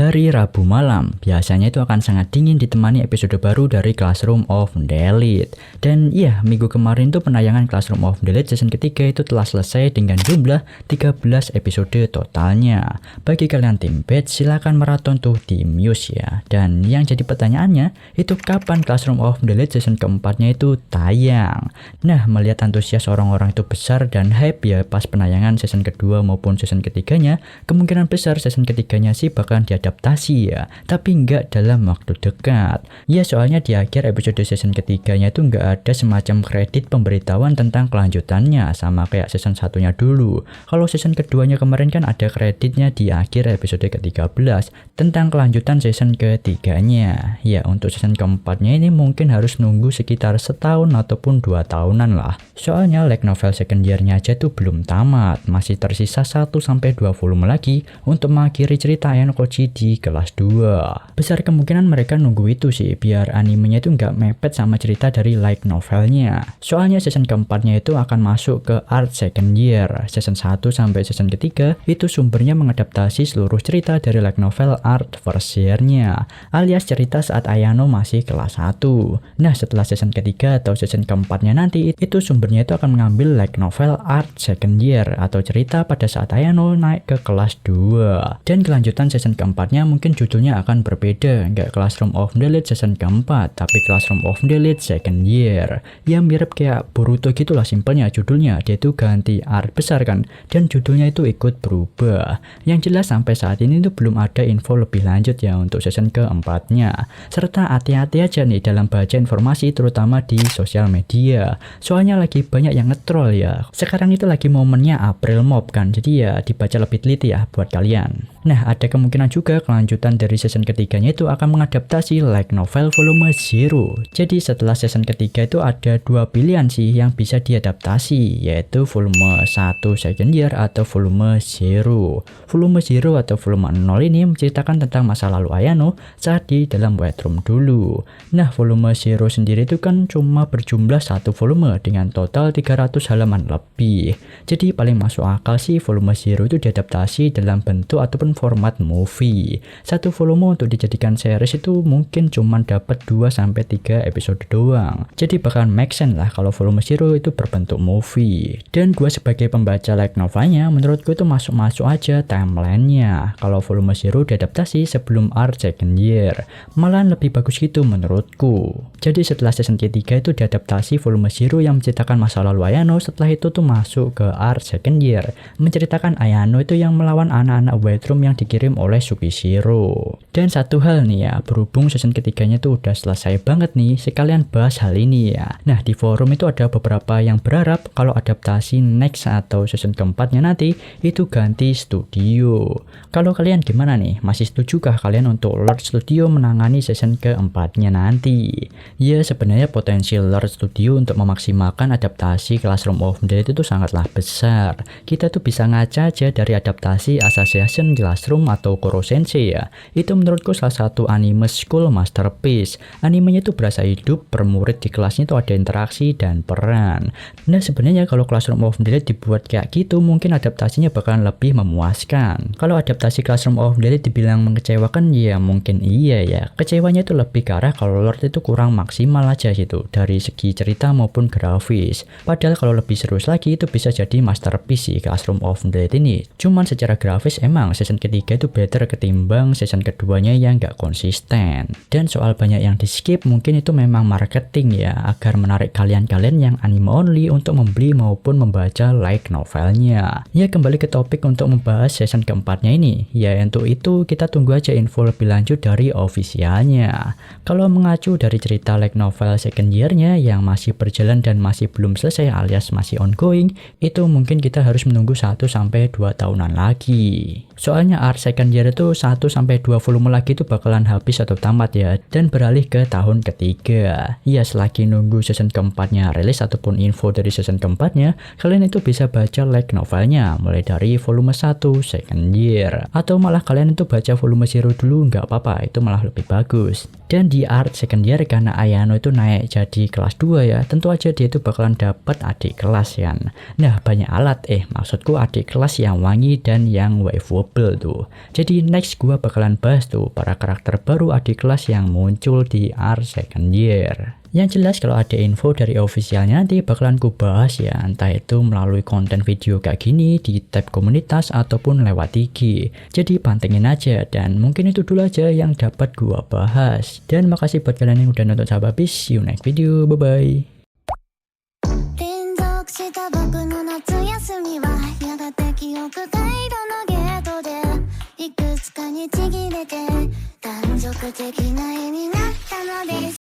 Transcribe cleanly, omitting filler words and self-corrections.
hari Rabu malam, biasanya itu akan sangat dingin ditemani episode baru dari Classroom of the Elite. Dan iya, minggu kemarin tuh penayangan Classroom of the Elite season ketiga itu telah selesai dengan jumlah 13 episode totalnya. Bagi kalian tim Batch, silahkan maraton tuh di Muse ya. Dan yang jadi pertanyaannya, itu kapan Classroom of the Elite season keempatnya itu tayang? Nah, melihat antusias orang-orang itu besar dan hype ya pas penayangan season kedua maupun season ketiganya, kemungkinan besar season ketiganya sih bakal diadaptasi ya, tapi nggak dalam waktu dekat. Ya soalnya di akhir episode season ketiganya itu nggak ada semacam kredit pemberitahuan tentang kelanjutannya sama kayak season satunya dulu. Kalau season keduanya kemarin kan ada kreditnya di akhir episode ke-13 tentang kelanjutan season ketiganya. Ya untuk season keempatnya ini mungkin harus nunggu sekitar setahun ataupun 2 tahunan lah. Soalnya light novel second year-nya aja tuh belum tamat, masih tersisa 1-2 volume lagi untuk mengakhiri cerita Ayano Koji di kelas 2. Besar kemungkinan mereka nunggu itu sih biar animenya itu nggak mepet sama cerita dari light novelnya. Soalnya season keempatnya itu akan masuk ke art second year. Season 1 sampai season ketiga itu sumbernya mengadaptasi seluruh cerita dari light novel art first year-nya, alias cerita saat Ayano masih kelas 1. Nah setelah season ketiga atau season keempatnya nanti itu sumbernya itu akan mengambil light novel art second year atau cerita pada saat Ayano naik ke kelas 2. Dan kelanjutan season keempatnya mungkin judulnya akan berbeda, nggak Classroom of the Elite season keempat, tapi Classroom of the Elite second year. Ya mirip kayak Boruto gitulah simpelnya judulnya, dia itu ganti art besar kan, dan judulnya itu ikut berubah. Yang jelas sampai saat ini tuh belum ada info lebih lanjut ya untuk season keempatnya. Serta hati-hati aja nih dalam baca informasi terutama di sosial media. Soalnya lagi banyak yang nge-troll ya. Sekarang itu lagi momennya April Mop kan, jadi ya dibaca lebih teliti ya buat kalian. Nah, ada kemungkinan juga kelanjutan dari season ketiganya itu akan mengadaptasi light novel volume 0. Jadi setelah season ketiga itu ada 2 pilihan sih yang bisa diadaptasi, yaitu volume 1 second year atau volume 0. Volume 0 atau volume 0 ini menceritakan tentang masa lalu Ayano saat di dalam White Room dulu. Nah, volume 0 sendiri itu kan cuma berjumlah 1 volume dengan total 300 halaman lebih. Jadi paling masuk akal sih volume 0 itu diadaptasi dalam bentuk ataupun format movie. Satu volume untuk dijadikan series itu mungkin cuma dapat 2-3 episode doang. Jadi bakal make sense lah kalau volume 0 itu berbentuk movie. Dan gua sebagai pembaca light novelnya, menurutku itu masuk-masuk aja timelinenya. Kalau volume 0 diadaptasi sebelum art second year, malahan lebih bagus gitu menurutku. Jadi setelah season ketiga itu diadaptasi volume 0 yang menceritakan masa lalu Ayano, setelah itu tuh masuk ke art second year, menceritakan Ayano itu yang melawan anak-anak White Room yang dikirim oleh Sukishiro. Dan satu hal nih ya, berhubung season ketiganya tuh udah selesai banget nih, sekalian bahas hal ini ya. Nah di forum itu ada beberapa yang berharap kalau adaptasi next atau season keempatnya nanti itu ganti studio. Kalau kalian gimana nih? Masih setujukah kalian untuk Lord Studio menangani season keempatnya nanti? Ya sebenarnya potensi Lord Studio untuk memaksimalkan adaptasi Classroom of the Elite itu sangatlah besar. Kita tuh bisa ngaca aja dari adaptasi Assassination Classroom atau Koro Sensei ya. Itu menurutku salah satu anime school masterpiece. Animenya tuh berasa hidup, per murid di kelasnya tuh ada interaksi dan peran. Nah sebenarnya kalau Classroom of the Elite dibuat kayak gitu mungkin adaptasinya bakalan lebih memuaskan. Kalau adaptasi Classroom of the Elite dibilang mengecewakan ya mungkin iya ya. Kecewanya itu lebih ke arah kalau Lord itu kurang maksimal aja gitu dari segi cerita maupun grafis. Padahal kalau lebih serius lagi itu bisa jadi masterpiece sih Classroom of the Elite ini. Cuman secara grafis emang season ketiga itu better ketimbang season keduanya yang gak konsisten. Dan soal banyak yang di skip mungkin itu memang marketing ya, agar menarik kalian-kalian yang anime only untuk membeli maupun membaca light novelnya. Ya kembali ke topik untuk membahas season keempatnya ini. Ya untuk itu kita tunggu aja info lebih lanjut dari officialnya. Kalau mengacu dari cerita light novel second year-nya yang masih berjalan dan masih belum selesai alias masih ongoing, itu mungkin kita harus menunggu 1-2 tahunan lagi. Soalnya art second year itu 1-2 volume lagi itu bakalan habis atau tamat ya, dan beralih ke tahun ketiga. Ya selagi nunggu season keempatnya rilis ataupun info dari season keempatnya, kalian itu bisa baca light novelnya mulai dari volume 1 second year, atau malah kalian itu baca volume 0 dulu nggak apa-apa, itu malah lebih bagus. Dan di art second year karena Ayano itu naik jadi kelas 2 ya, tentu aja dia itu bakalan dapat adik kelas ya. Nah banyak alat, maksudku adik kelas yang wangi dan yang waifable muncul tuh. Jadi next gua bakalan bahas tuh para karakter baru adik kelas yang muncul di ARK second year. Yang jelas kalau ada info dari officialnya nanti bakalan ku bahas ya, entah itu melalui konten video kayak gini di tab komunitas ataupun lewat IG. Jadi pantengin aja, dan mungkin itu dulu aja yang dapat gua bahas. Dan makasih buat kalian yang udah nonton sampai habis. See you next video. Bye bye. 連続した僕の夏休みはやがて記憶回路のゲートでいくつかにちぎれて断続的な絵になったのです